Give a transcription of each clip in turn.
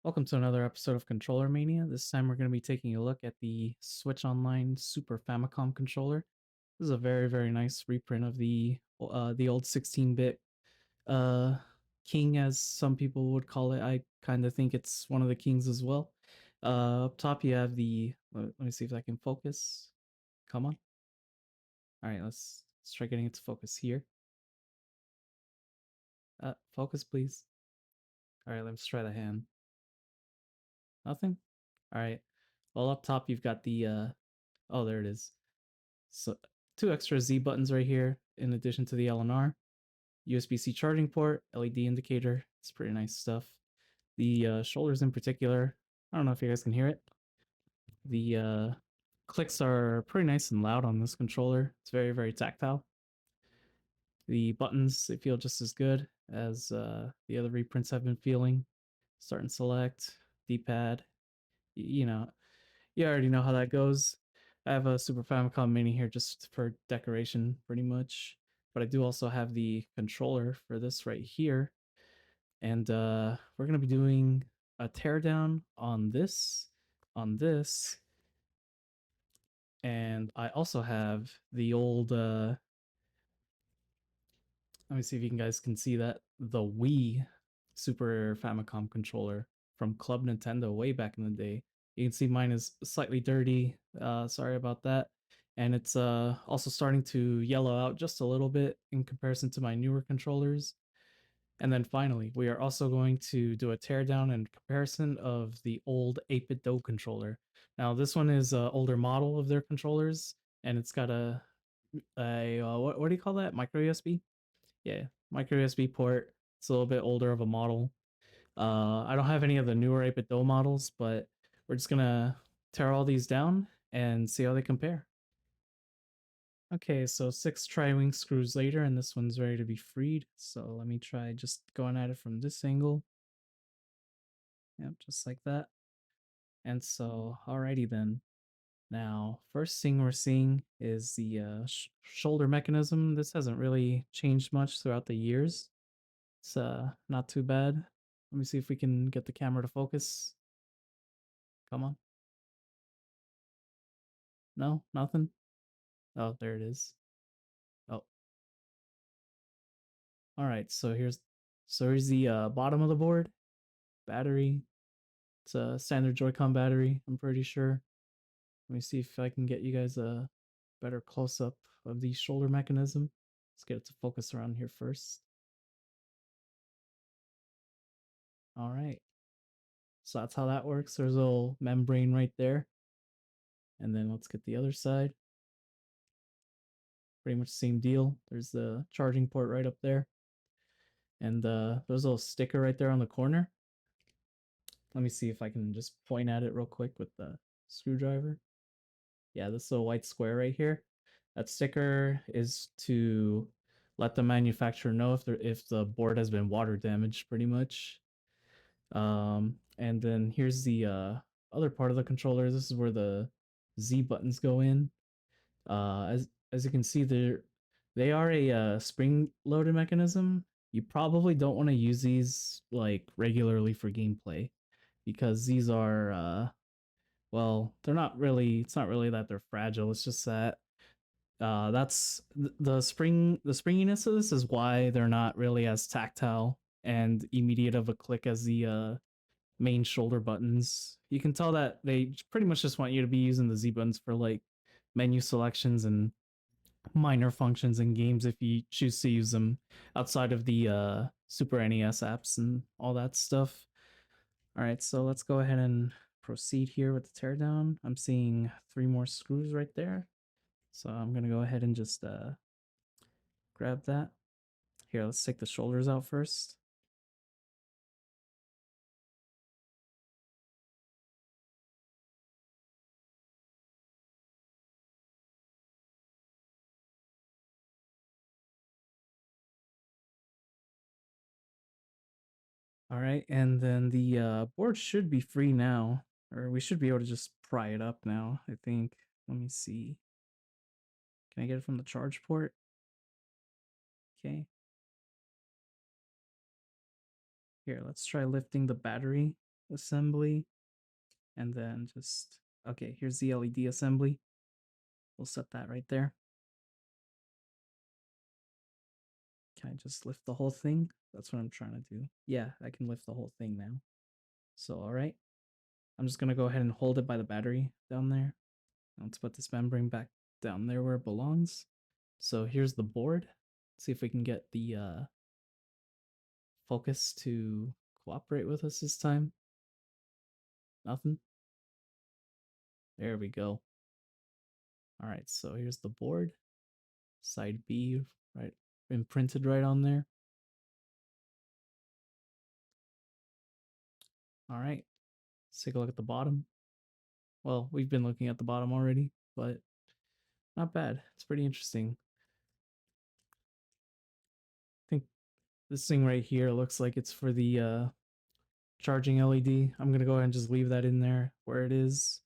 Welcome to another episode of ControllerMania. This time we're going to be taking a look at the Switch Online Super Famicom controller. This is a very nice reprint of the old 16-bit uh, king, as some people would call it. I kind of think it's one of the kings as well. Up top you have the. Let me see if I can focus. Come on. All right, let's try getting it to focus here. Focus, please. All right, let's try the hand. Nothing. All right. Well, up top you've got the. Oh, there it is. So 2 extra Z buttons right here, in addition to the LNR. USB-C charging port, LED indicator. It's pretty nice stuff. The shoulders in particular, I don't know if you guys can hear it. The clicks are pretty nice and loud on this controller. It's very tactile. The buttons, they feel just as good as the other reprints have been feeling. Start and select, D-pad. You know, you already know how that goes. I have a Super Famicom Mini here just for decoration, pretty much. But I do also have the controller for this right here. And we're going to be doing a teardown on this, and I also have the old, let me see if you guys can see that, the Wii Super Famicom controller from Club Nintendo way back in the day. You can see mine is slightly dirty. Sorry about that. And it's also starting to yellow out just a little bit in comparison to my newer controllers. And then finally, we are also going to do a teardown and comparison of the old 8-bit Do controller. Now, this one is an older model of their controllers, and it's got what do you call that? Micro USB? Yeah, micro USB port. It's a little bit older of a model. I don't have any of the newer 8-bit Do models, but we're just gonna tear all these down and see how they compare. Okay, so 6 tri-wing screws later, and this one's ready to be freed. So let me try just going at it from this angle. Yep, just like that. And so, alrighty then. Now, first thing we're seeing is the shoulder mechanism. This hasn't really changed much throughout the years. It's not too bad. Let me see if we can get the camera to focus. Come on. No, nothing. Oh, there it is. Oh. All right, so here's the bottom of the board. Battery. It's a standard Joy-Con battery, I'm pretty sure. Let me see if I can get you guys a better close-up of the shoulder mechanism. Let's get it to focus around here first. All right. So that's how that works. There's a little membrane right there. And then let's get the other side. Pretty much the same deal. There's the charging port right up there. And there's a little sticker right there on the corner. Let me see if I can just point at it real quick with the screwdriver. Yeah, this little white square right here. That sticker is to let the manufacturer know if the board has been water damaged, pretty much. And then here's the other part of the controller. This is where the Z buttons go in. As you can see, they are a spring-loaded mechanism. You probably don't want to use these like regularly for gameplay, because these are well, they're not really. It's not really that they're fragile. It's just that that's the springiness of this is why they're not really as tactile and immediate of a click as the main shoulder buttons. You can tell that they pretty much just want you to be using the Z buttons for like menu selections and minor functions in games if you choose to use them outside of the Super NES apps and all that stuff. All right, so let's go ahead and proceed here with the teardown. I'm seeing 3 more screws right there. So I'm going to go ahead and just grab that. Here, let's take the shoulders out first. All right, and then the board should be free now, or we should be able to just pry it up now, I think. Let me see. Can I get it from the charge port? Okay. Here, let's try lifting the battery assembly, and then just, okay, here's the LED assembly. We'll set that right there. Can I just lift the whole thing? That's what I'm trying to do. Yeah, I can lift the whole thing now. So, all right. I'm just going to go ahead and hold it by the battery down there. Let's put this membrane back down there where it belongs. So here's the board. See if we can get the focus to cooperate with us this time. Nothing. There we go. All right, so here's the board. Side B, right, imprinted right on there. All right, let's take a look at the bottom. Well, we've been looking at the bottom already, but not bad. It's pretty interesting. I think this thing right here looks like it's for the charging LED. I'm gonna go ahead and just leave that in there where it is.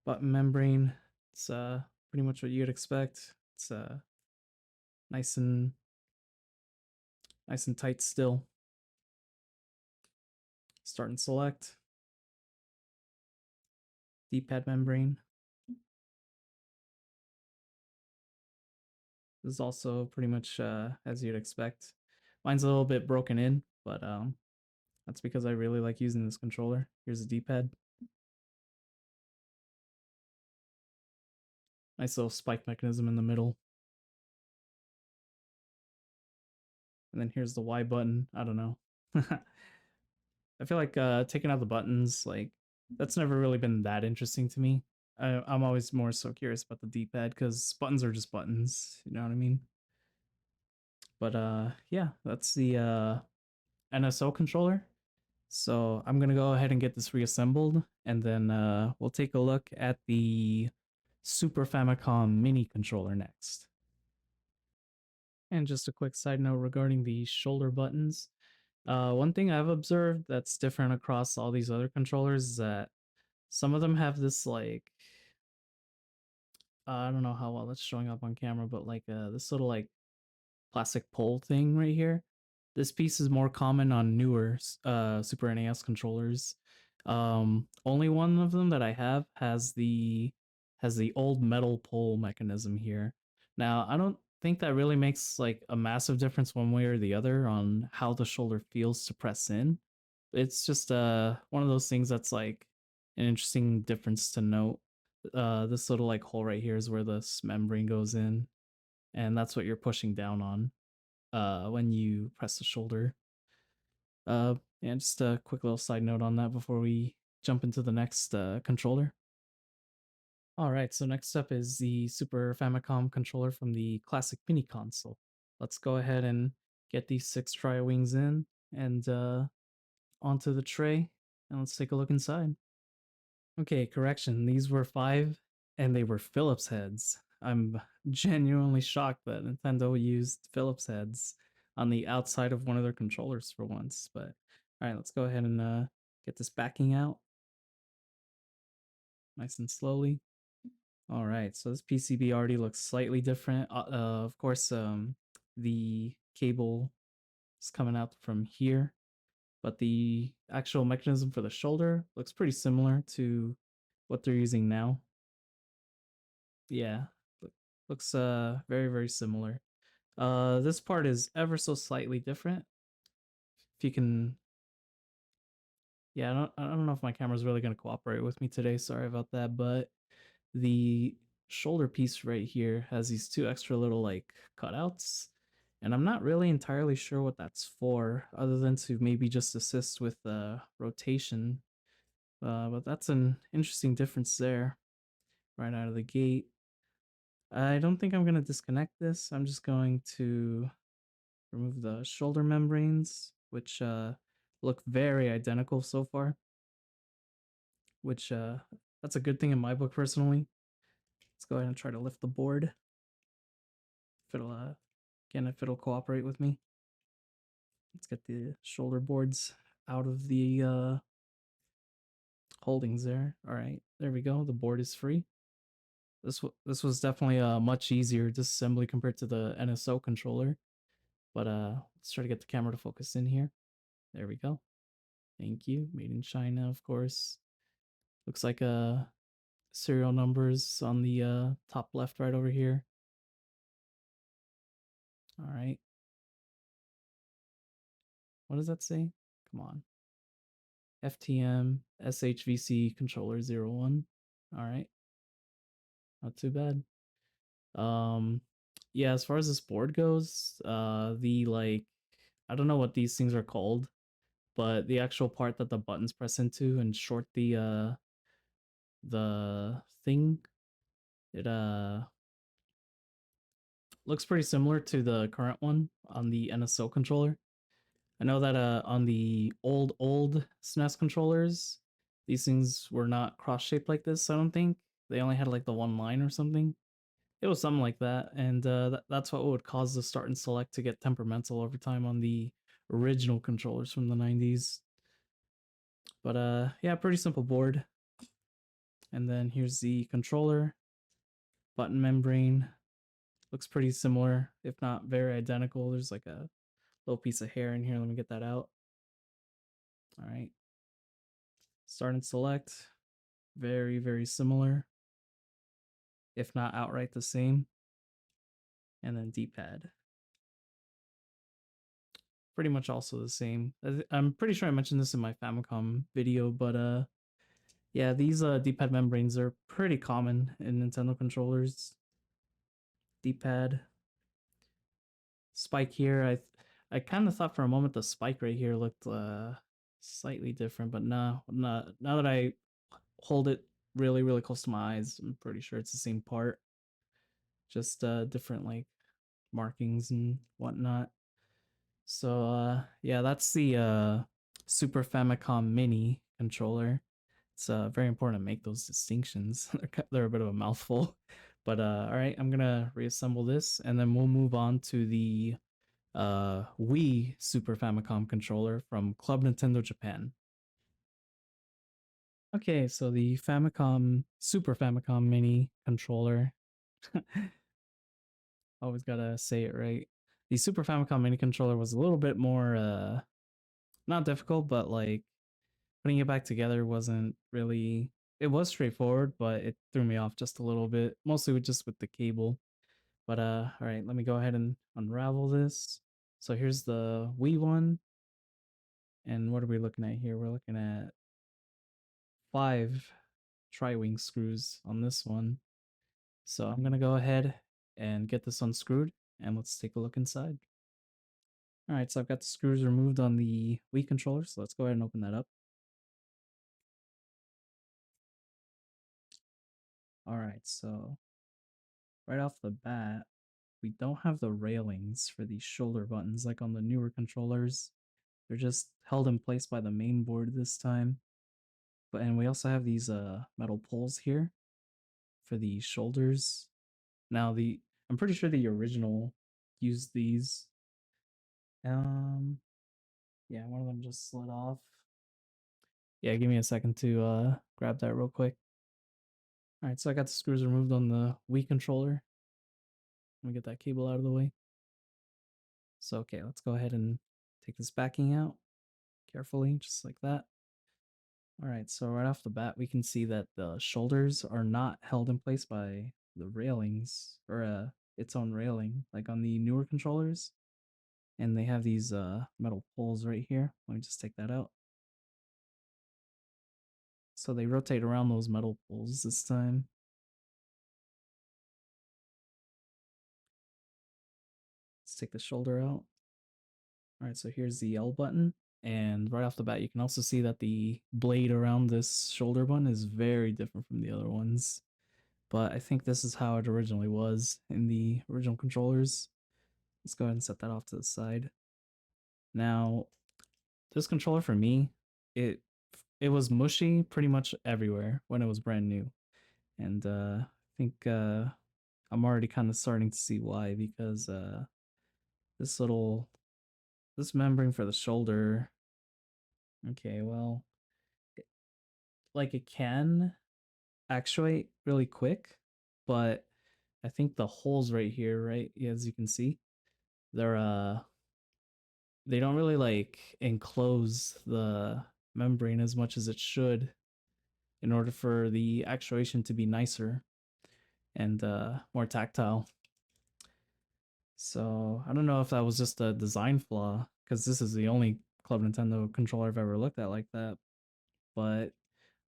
Button membrane. It's pretty much what you'd expect. It's nice and tight still. Start and select. D-pad membrane. This is also pretty much as you'd expect. Mine's a little bit broken in, but that's because I really like using this controller. Here's the D-pad. Nice little spike mechanism in the middle. And then here's the Y button. I don't know. I feel like taking out the buttons, like, that's never really been that interesting to me. I'm always more so curious about the D-pad because buttons are just buttons. You know what I mean? But yeah, that's the NSO controller. So I'm gonna go ahead and get this reassembled, and then we'll take a look at the Super Famicom Mini controller next. And just a quick side note regarding the shoulder buttons. One thing I've observed that's different across all these other controllers is that some of them have this, like, I don't know how well that's showing up on camera, but like this little like plastic pole thing right here. This piece is more common on newer Super NES controllers. Only one of them that I have has the old metal pole mechanism here. Now, I don't think that really makes like a massive difference one way or the other on how the shoulder feels to press in. It's just one of those things that's like an interesting difference to note. This little like hole right here is where this membrane goes in, and that's what you're pushing down on when you press the shoulder. And just a quick little side note on that before we jump into the next controller. All right, so next up is the Super Famicom controller from the classic mini console. Let's go ahead and get these 6 tri-wings in and onto the tray, and let's take a look inside. Okay, correction, these were 5 and they were Phillips heads. I'm genuinely shocked that Nintendo used Phillips heads on the outside of one of their controllers for once. But all right, let's go ahead and get this backing out nice and slowly. All right, so this PCB already looks slightly different. Of course, the cable is coming out from here, but the actual mechanism for the shoulder looks pretty similar to what they're using now. Yeah, looks very, very similar. This part is ever so slightly different. If you can, yeah, I don't know if my camera's really gonna cooperate with me today. Sorry about that, but the shoulder piece right here has these 2 extra little like cutouts, and I'm not really entirely sure what that's for, other than to maybe just assist with rotation. But that's an interesting difference there, right out of the gate. I don't think I'm gonna disconnect this. I'm just going to remove the shoulder membranes, which look very identical so far, which that's a good thing in my book personally. Let's go ahead and try to lift the board. If it'll again, if it'll cooperate with me. Let's get the shoulder boards out of the holdings there. All right, there we go. The board is free. This was definitely a much easier disassembly compared to the NSO controller. But let's try to get the camera to focus in here. There we go. Thank you. Made in China, of course. Looks like serial numbers on the top left right over here. All right. What does that say? Come on. FTM SHVC controller 01. All right. Not too bad. Yeah, as far as this board goes, the like I don't know what these things are called, but the actual part that the buttons press into and short the thing, it looks pretty similar to the current one on the NSO controller. I know that on the old SNES controllers, these things were not cross shaped like this. I don't think they only had like the one line or something. It was something like that, and that's what would cause the start and select to get temperamental over time on the original controllers from the 90s. But yeah, pretty simple board. And then here's the controller. Button membrane. Looks pretty similar, if not very identical. There's like a little piece of hair in here. Let me get that out. All right. Start and select. Very, very similar, if not outright the same. And then D-pad. Pretty much also the same. I'm pretty sure I mentioned this in my Famicom video, but yeah, these D-pad membranes are pretty common in Nintendo controllers. D-pad. Spike here. I kind of thought for a moment the spike right here looked slightly different, but no, not now that I hold it really, really close to my eyes, I'm pretty sure it's the same part. Just different like markings and whatnot. So yeah, that's the Super Famicom Mini controller. It's very important to make those distinctions. They're a bit of a mouthful. But all right, I'm gonna reassemble this, and then we'll move on to the Wii Super Famicom controller from Club Nintendo Japan. Okay, so the Famicom Super Famicom Mini controller. Always gotta say it right. The Super Famicom Mini controller was a little bit more not difficult, but like putting it back together wasn't really, it was straightforward, but it threw me off just a little bit, mostly with the cable. But all right, let me go ahead and unravel this. So here's the Wii one. And what are we looking at here? We're looking at 5 tri-wing screws on this one. So I'm gonna go ahead and get this unscrewed, and let's take a look inside. All right, so I've got the screws removed on the Wii controller, so let's go ahead and open that up. All right, so right off the bat, we don't have the railings for these shoulder buttons like on the newer controllers. They're just held in place by the main board this time. And we also have these metal poles here for the shoulders. Now I'm pretty sure the original used these. Yeah, one of them just slid off. Yeah, give me a second to grab that real quick. All right, so I got the screws removed on the Wii controller. Let me get that cable out of the way. So, okay, let's go ahead and take this backing out carefully, just like that. All right, so right off the bat, we can see that the shoulders are not held in place by the railings or its own railing, like on the newer controllers. And they have these metal poles right here. Let me just take that out. So they rotate around those metal poles this time. Let's take the shoulder out. All right, so here's the L button. And right off the bat, you can also see that the blade around this shoulder button is very different from the other ones. But I think this is how it originally was in the original controllers. Let's go ahead and set that off to the side. Now, this controller for me, it was mushy pretty much everywhere when it was brand new. And I think I'm already kind of starting to see why, because this membrane for the shoulder, okay, well, like it can actuate really quick, but I think the holes right here, right, as you can see, they're they don't really like enclose membrane as much as it should in order for the actuation to be nicer and more tactile. So I don't know if that was just a design flaw, because this is the only Club Nintendo controller I've ever looked at like that. But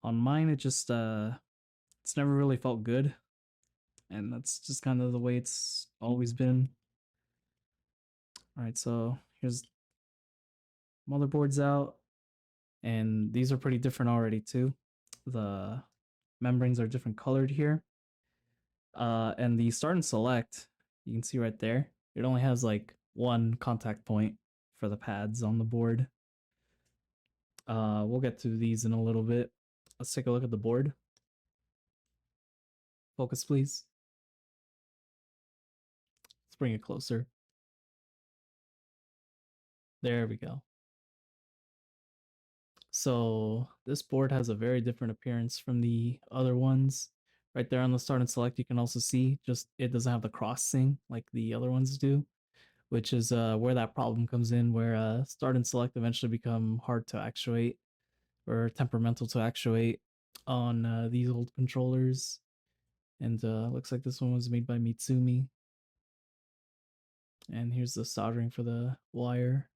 on mine, it just it's never really felt good, and that's just kind of the way it's always been. All right, so here's motherboards out, and these are pretty different already too. The membranes are different colored here. And the start and select, you can see right there, it only has like one contact point for the pads on the board. We'll get to these in a little bit. Let's take a look at the board. Focus, please. Let's bring it closer. There we go. So this board has a very different appearance from the other ones. Right there on the start and select, you can also see just it doesn't have the crossing like the other ones do, which is where that problem comes in, where start and select eventually become hard to actuate or temperamental to actuate on these old controllers. And looks like this one was made by Mitsumi. And here's the soldering for the wire.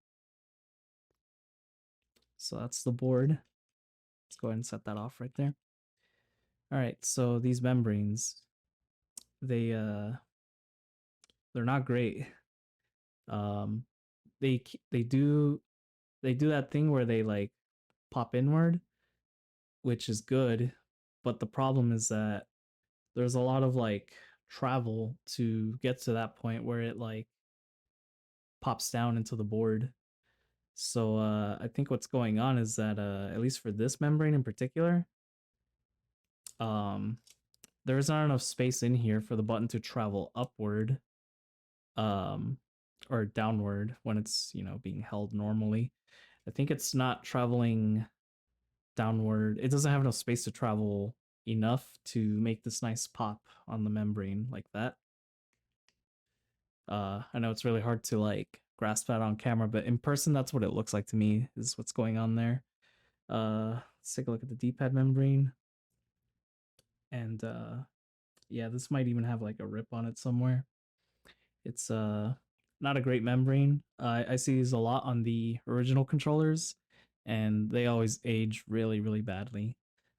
So that's the board. Let's go ahead and set that off right there. All right, so these membranes, they're not great. Um, they do that thing where they like pop inward, which is good, but the problem is that there's a lot of like travel to get to that point where it like pops down into the board. So I think what's going on is that at least for this membrane in particular, there's not enough space in here for the button to travel upward um or downward when it's, you know, being held normally. I think it's not traveling downward. It doesn't have enough space to travel enough to make this nice pop on the membrane like that. I know it's really hard to like grasp that on camera, but in person, that's what it looks like to me, is what's going on there. Let's take a look at the D-pad membrane. And yeah, this might even have like a rip on it somewhere. It's not a great membrane. I see these a lot on the original controllers, and they always age really, really badly.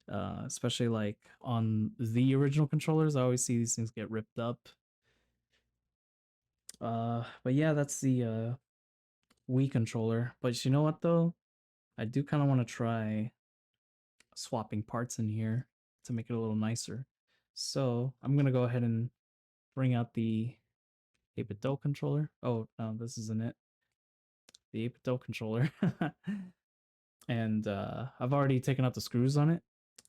Especially like on the original controllers, I always see these things get ripped up. But yeah, that's the Wii controller. But you know what though? I do kind of want to try swapping parts in here to make it a little nicer. So I'm gonna go ahead and bring out the 8-bit controller. Oh no, this isn't it. The 8-bit controller. And I've already taken out the screws on it.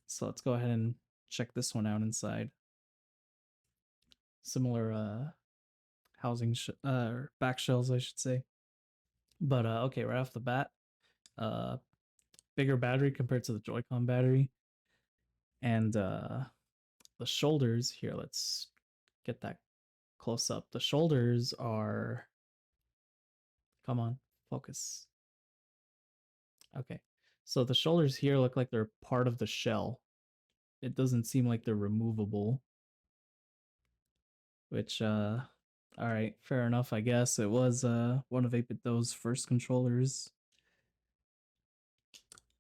So let's go ahead and check this one out inside. Similar housing back shells, I should say. But okay, right off the bat, bigger battery compared to the Joy-Con battery. And the shoulders here, let's get that close up. The shoulders are, come on, focus. Okay, so the shoulders here look like they're part of the shell. It doesn't seem like they're removable, which all right, fair enough, I guess. It was one of 8BitDo's first controllers.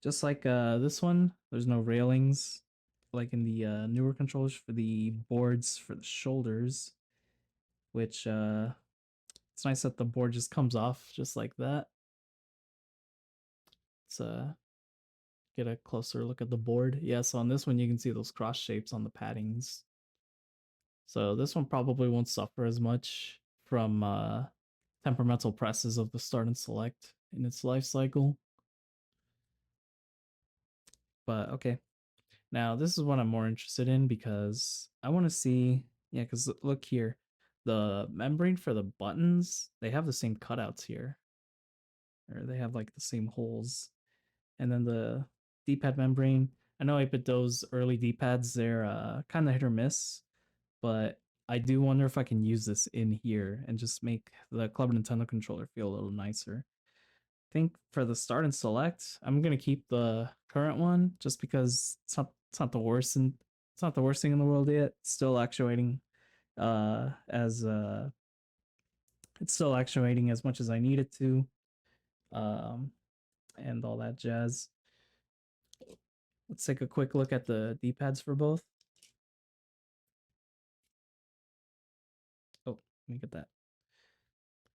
Just like this one, there's no railings like in the newer controllers for the boards for the shoulders, which it's nice that the board just comes off just like that. Let's get a closer look at the board. Yeah, so on this one you can see those cross shapes on the paddings. So this one probably won't suffer as much from temperamental presses of the start and select in its life cycle. But okay, now this is what I'm more interested in because I want to see, yeah, because look here, the membrane for the buttons, they have the same cutouts here, or they have like the same holes. And then the D-pad membrane, I know 8BitDo's early D-pads, they're kind of hit or miss, but I do wonder if I can use this in here and just make the Club Nintendo controller feel a little nicer. think for the start and select, I'm gonna keep the current one just because it's not the worst and it's not the worst thing in the world yet. It's still actuating as it's still actuating as much as I need it to. Um and all that jazz. Let's take a quick look at the D-pads for both. Oh, let me get that.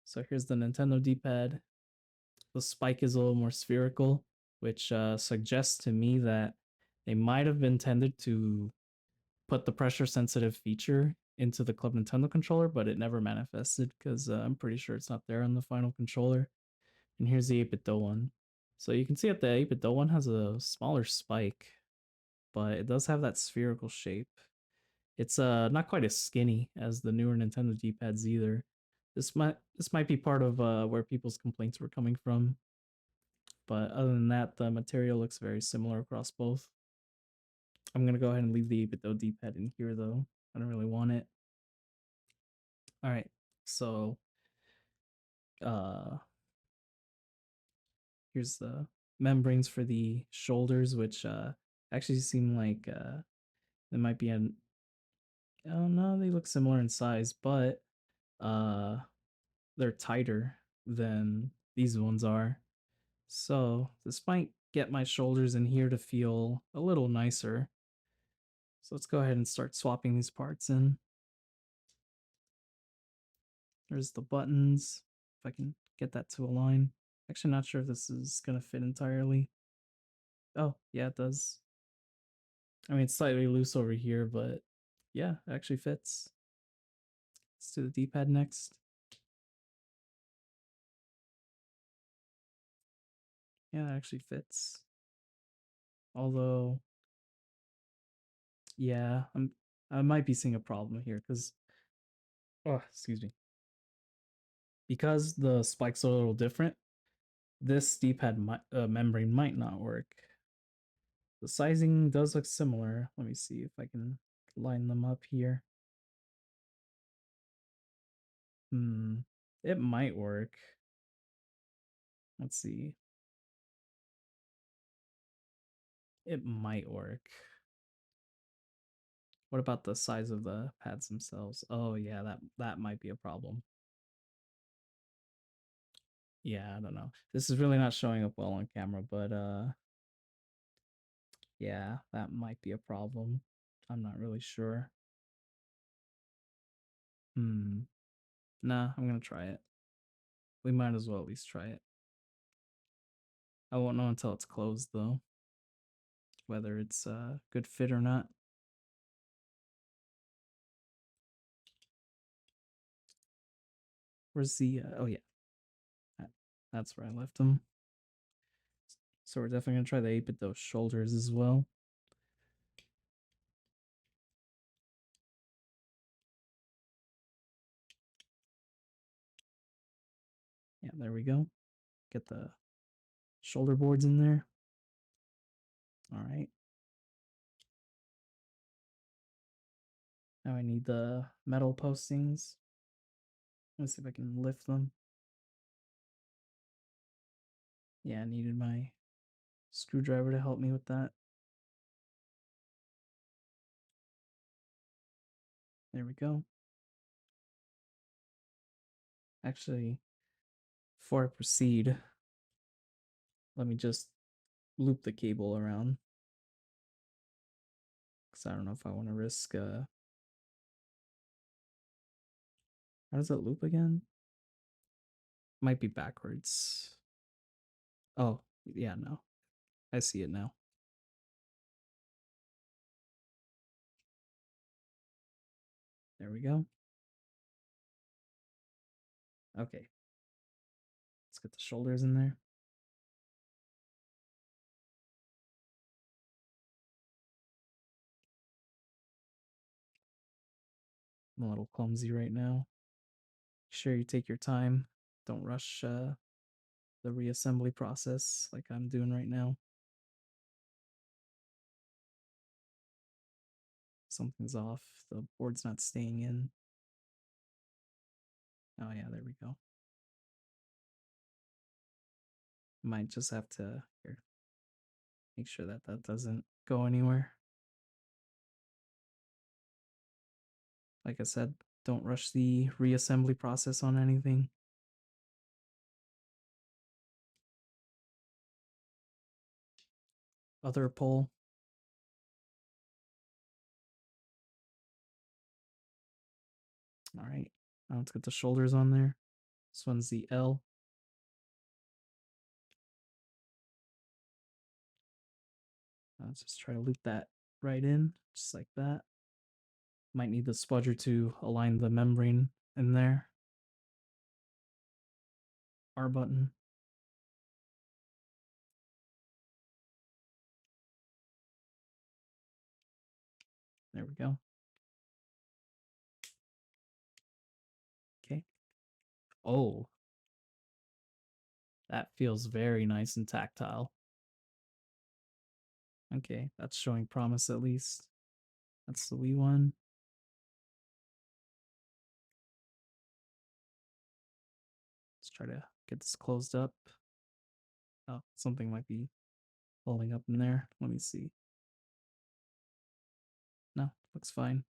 So here's the Nintendo D-pad. The spike is a little more spherical, which suggests to me that they might have intended to put the pressure sensitive feature into the Club Nintendo controller, but it never manifested because I'm pretty sure it's not there on the final controller. And here's the 8-bit one. So you can see that the 8-bit one has a smaller spike, but it does have that spherical shape. It's not quite as skinny as the newer Nintendo D-pads either. This might be part of where people's complaints were coming from. But other than that, the material looks very similar across both. I'm gonna go ahead and leave the 8-bit D-pad in here though. I don't really want it. All right, so here's the membranes for the shoulders, which actually seem like there might be an. Oh no, they look similar in size, but uh, they're tighter than these ones are. So this might get my shoulders in here to feel a little nicer. So let's go ahead and start swapping these parts in. There's the buttons. If I can get that to align. Actually, not sure if this is going to fit entirely. Oh, yeah, it does. I mean, it's slightly loose over here, but yeah, it actually fits. Let's do the D-pad next. Yeah, it actually fits. Although, yeah, I might be seeing a problem here because, oh, excuse me. Because the spikes are a little different, this D-pad membrane might not work. The sizing does look similar. Let me see if I can line them up here. It might work. Let's see. It might work. What about the size of the pads themselves? Oh yeah, that might be a problem. Yeah, I don't know. This is really not showing up well on camera, but yeah, that might be a problem. I'm not really sure. Nah, I'm gonna try it. We might as well at least try it. I won't know until it's closed though, whether it's a good fit or not. Where's the oh yeah, that's where I left them. So we're definitely gonna try the 8-bit those shoulders as well. Yeah, there we go. Get the shoulder boards in there. All right. Now I need the metal postings. Let's see if I can lift them. Yeah, I needed my screwdriver to help me with that. There we go. Actually, before I proceed, let me just loop the cable around. Because I don't know if I want to risk how does it loop again? Might be backwards. Oh, yeah, no. I see it now. There we go. Okay. Let's get the shoulders in there. I'm a little clumsy right now. Make sure you take your time. Don't rush the reassembly process like I'm doing right now. Something's off. The board's not staying in. Oh yeah, there we go. Might just have to here, make sure that that doesn't go anywhere. Like I said, don't rush the reassembly process on anything. Other pole. All right, now let's get the shoulders on there. This one's the L. Let's just try to loop that right in, just like that. Might need the spudger to align the membrane in there. R button. There we go. Okay. Oh, that feels very nice and tactile. Okay, that's showing promise at least. That's the Wii one. Let's try to get this closed up. Oh, something might be holding up in there. Let me see. No, looks fine.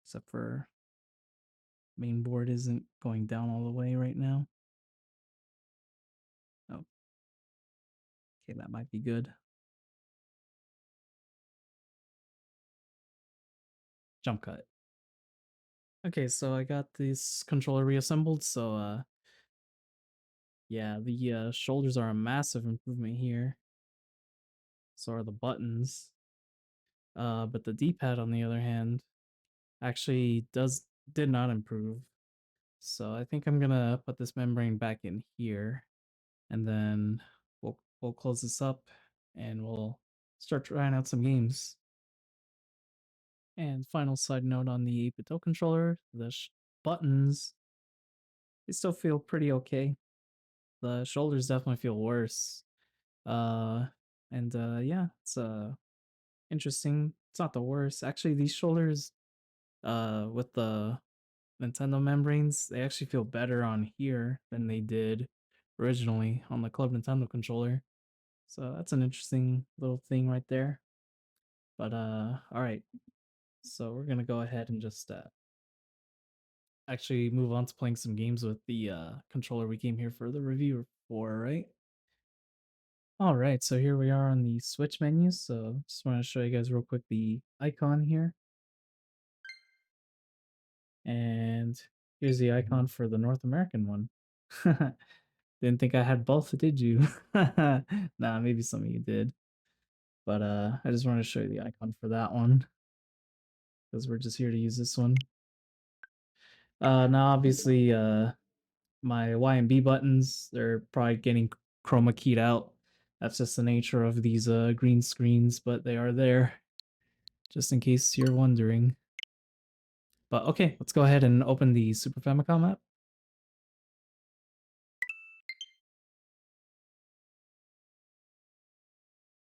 Except for main board isn't going down all the way right now. Oh. Okay, that might be good. Jump cut. Okay, so I got this controller reassembled, so yeah, the shoulders are a massive improvement here. So are the buttons. But the D-pad on the other hand actually did not improve. So I think I'm gonna put this membrane back in here, and then we'll close this up and we'll start trying out some games. And final side note on the 8-bit controller, the buttons, they still feel pretty okay. The shoulders definitely feel worse. Yeah, it's interesting. It's not the worst. Actually, these shoulders with the Nintendo membranes, they actually feel better on here than they did originally on the Club Nintendo controller. So that's an interesting little thing right there. But all right. So we're gonna go ahead and just actually move on to playing some games with the controller we came here for the review for, right? All right, so here we are on the Switch menu. So just want to show you guys real quick the icon here. And here's the icon for the North American one. Didn't think I had both, did you? Nah, maybe some of you did. But I just wanted to show you the icon for that one, because we're just here to use this one. Now obviously my Y and B buttons, they're probably getting chroma keyed out. That's just the nature of these green screens, but they are there, just in case you're wondering. But okay, let's go ahead and open the Super Famicom app.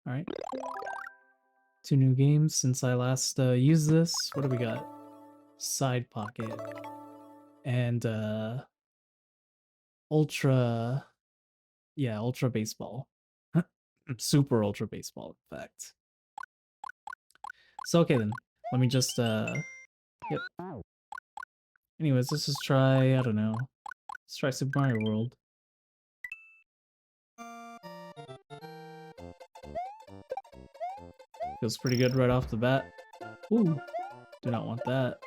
All right. 2 new games since I last used this. What do we got? Side Pocket. And Ultra... Yeah, Ultra Baseball. Super Ultra Baseball, in fact. So okay then, let me just yep. Anyways, let's just try, I don't know. Let's try Super Mario World. Feels pretty good right off the bat. Ooh, do not want that.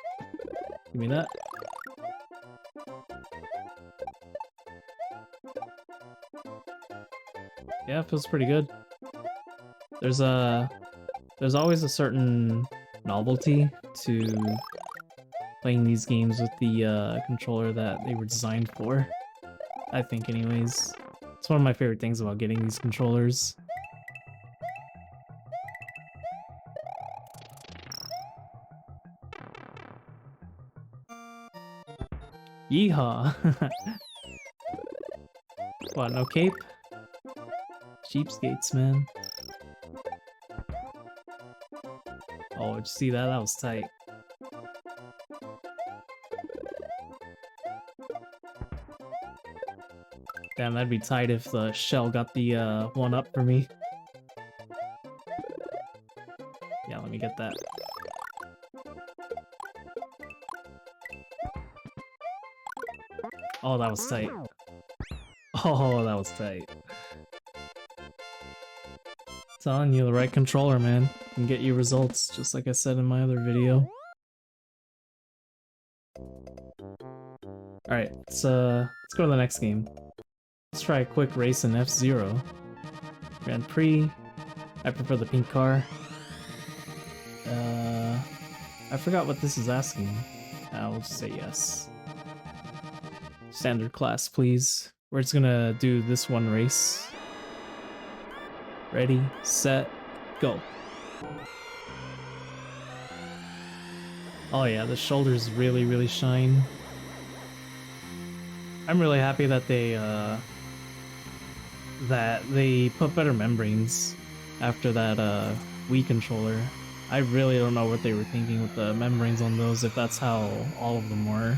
Give me that. Yeah, it feels pretty good. There's always a certain novelty to playing these games with the controller that they were designed for. I think anyways. It's one of my favorite things about getting these controllers. Yeehaw! What, no cape? Cheapskates, man. Oh, did you see that? That was tight. Damn, that'd be tight if the shell got the one up for me. Yeah, let me get that. Oh, that was tight. Oh, that was tight. Telling you, the right controller, man, can get you results, just like I said in my other video. Alright, let's go to the next game. Let's try a quick race in F-Zero. Grand Prix. I prefer the pink car. I forgot what this is asking. I'll just say yes. Standard class, please. We're just gonna do this one race. Ready, set, go. Oh yeah, the shoulders really shine. I'm really happy that they put better membranes after that Wii controller. I really don't know what they were thinking with the membranes on those, if that's how all of them were.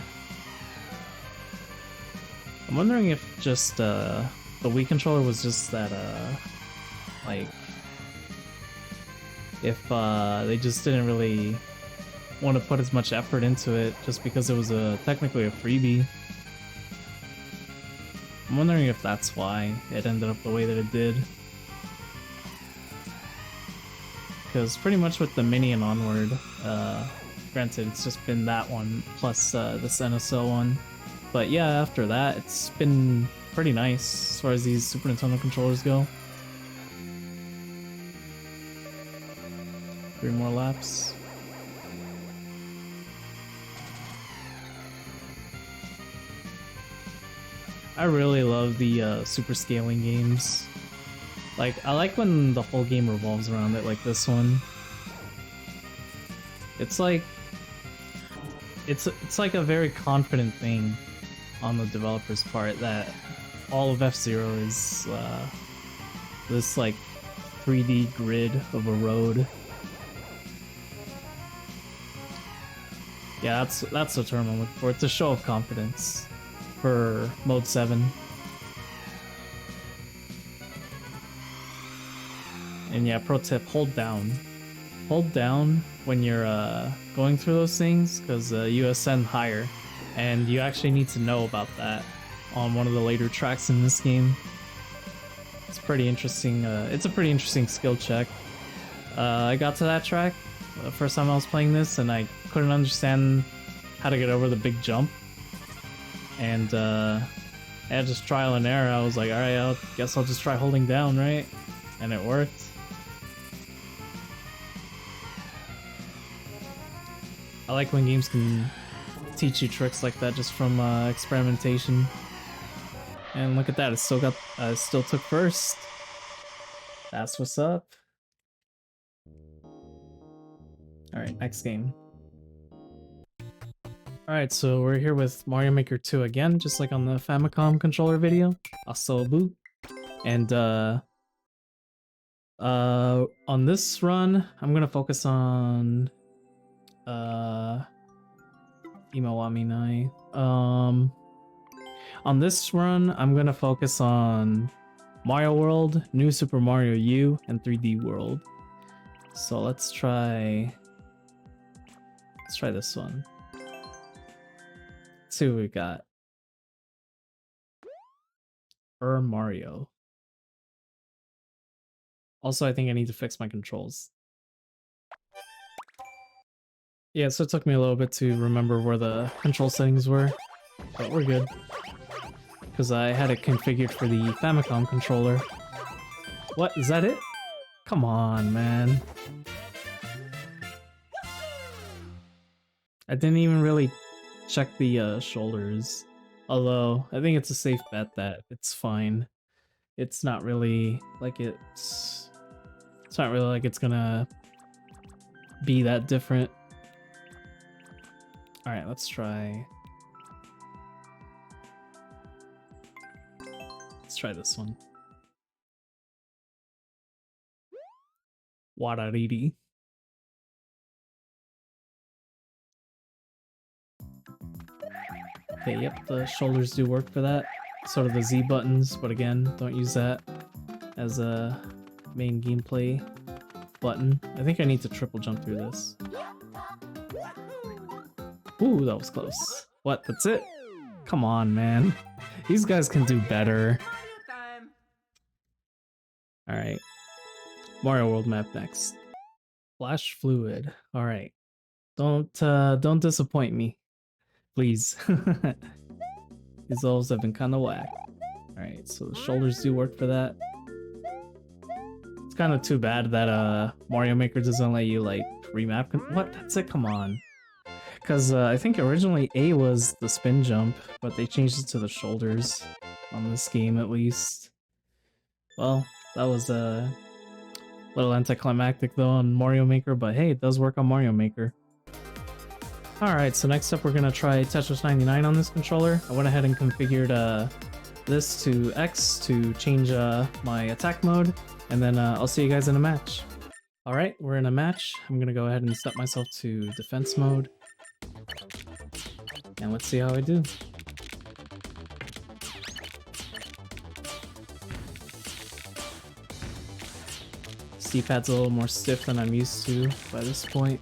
I'm wondering if just the Wii controller was just that like if they just didn't really want to put as much effort into it just because it was technically a freebie. I'm wondering if that's why it ended up the way that it did. Because pretty much with the Mini and onward, granted it's just been that one plus this NSO one. But yeah, after that it's been pretty nice as far as these Super Nintendo controllers go. 3 more laps. I really love the super scaling games. Like, I like when the whole game revolves around it, like this one. It's like it's like a very confident thing on the developer's part that all of F-Zero is this like 3D grid of a road. Yeah, that's the term I'm looking for. It's a show of confidence for Mode 7. And yeah, pro tip, hold down. Hold down when you're going through those things, because you ascend higher. And you actually need to know about that on one of the later tracks in this game. It's pretty interesting. It's a pretty interesting skill check. I got to that track the first time I was playing this, and I couldn't understand how to get over the big jump. And I had just trial and error. I was like, alright, I guess I'll just try holding down, right? And it worked. I like when games can teach you tricks like that just from experimentation. And look at that, it still took first. That's what's up. Alright, next game. Alright, so we're here with Mario Maker 2 again, just like on the Famicom controller video. Asobu. And on this run, I'm gonna focus on Imawaminai. On this run, I'm gonna focus on Mario World, New Super Mario U, and 3D World. So let's try this one. Let's see what we got. Mario. Also, I think I need to fix my controls. Yeah, so it took me a little bit to remember where the control settings were, but we're good. Because I had it configured for the Famicom controller. What? Is that it? Come on, man. I didn't even really check the shoulders. Although, I think it's a safe bet that it's fine. It's not really like it's not really like it's gonna be that different. Alright, let's try this one. Warariri. Okay, yep, the shoulders do work for that. sort of the Z buttons, but again, don't use that as a main gameplay button. I think I need to triple jump through this. Ooh, that was close. What? That's it? Come on, man. These guys can do better. Alright. Mario World map next. Flash Fluid. Alright. Don't disappoint me. Please. These levels have been kinda whack. Alright, so the shoulders do work for that. It's kinda too bad that Mario Maker doesn't let you like remap. What? That's it? Come on. Because I think originally A was the spin jump, but they changed it to the shoulders on this game at least. Well, that was a little anticlimactic though on Mario Maker, but hey, it does work on Mario Maker. Alright, so next up we're gonna try Tetris 99 on this controller. I went ahead and configured this to X to change my attack mode, and then I'll see you guys in a match. Alright, we're in a match. I'm gonna go ahead and set myself to defense mode. And let's see how I do. D-pad's a little more stiff than I'm used to by this point.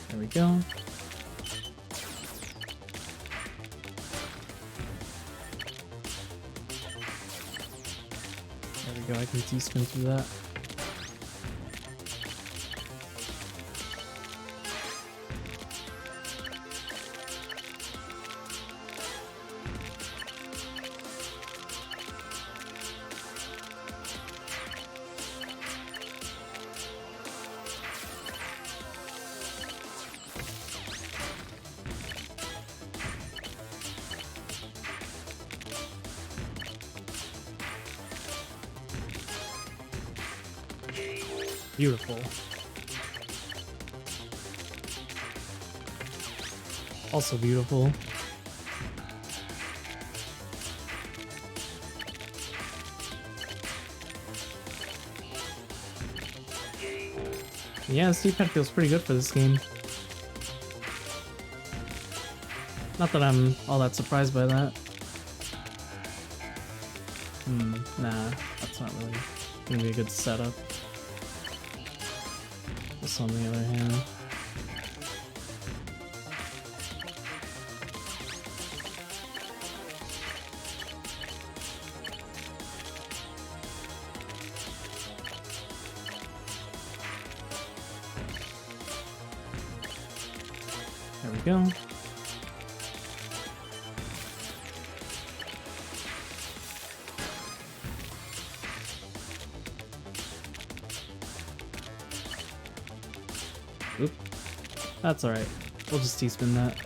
There we go. There we go, I can T-spin through that. Beautiful. Also beautiful. Yeah, the D-pad feels pretty good for this game. Not that I'm all that surprised by that. Nah, that's not really gonna be a good setup. This on the other hand. There we go. Oop. That's alright. We'll just T-spin that.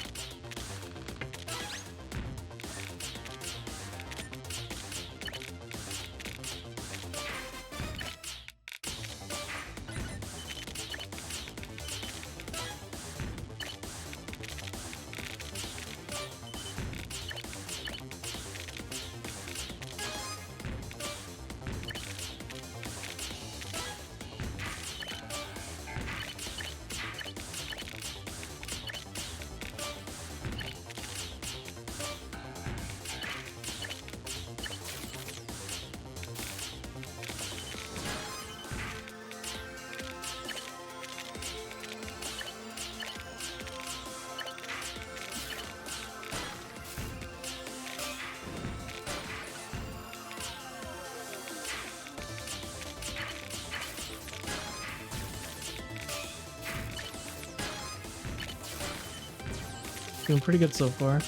Doing pretty good so far.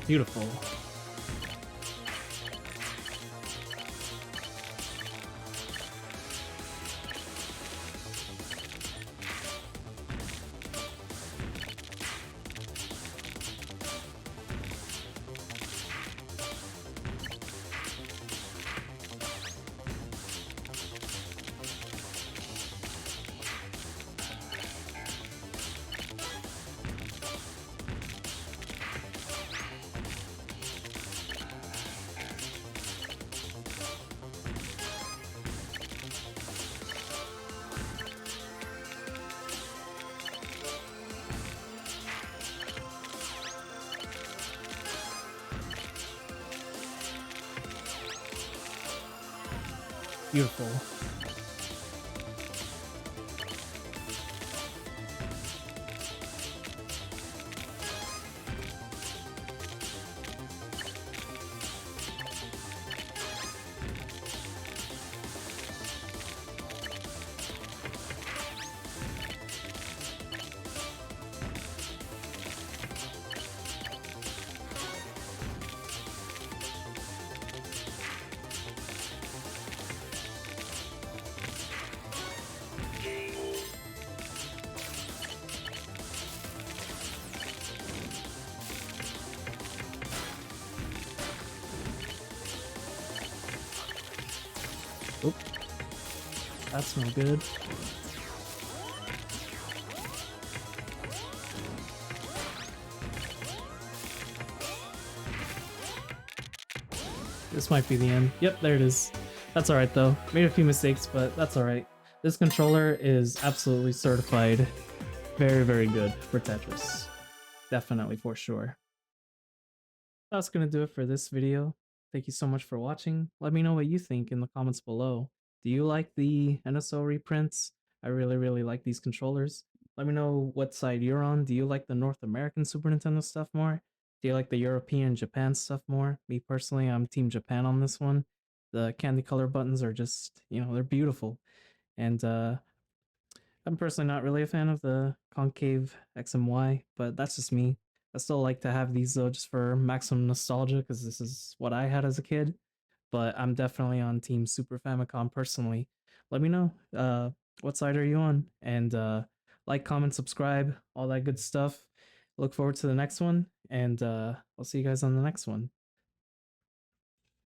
Beautiful. Beautiful. Oop. That's no good. This might be the end. Yep, there it is. That's alright though. Made a few mistakes, but that's alright. This controller is absolutely certified. Very, very good for Tetris. Definitely, for sure. That's gonna do it for this video. Thank you so much for watching. Let me know what you think in the comments below. Do you like the NSO reprints? I really, really like these controllers. Let me know what side you're on. Do you like the North American Super Nintendo stuff more? Do you like the European Japan stuff more? Me personally, I'm Team Japan on this one. The candy color buttons are just, they're beautiful. And I'm personally not really a fan of the concave X and Y, but that's just me. I still like to have these though, just for maximum nostalgia, because this is what I had as a kid. But I'm definitely on Team Super Famicom personally. Let me know what side are you on, and like, comment, subscribe, all that good stuff. Look forward to the next one, and I'll see you guys on the next one.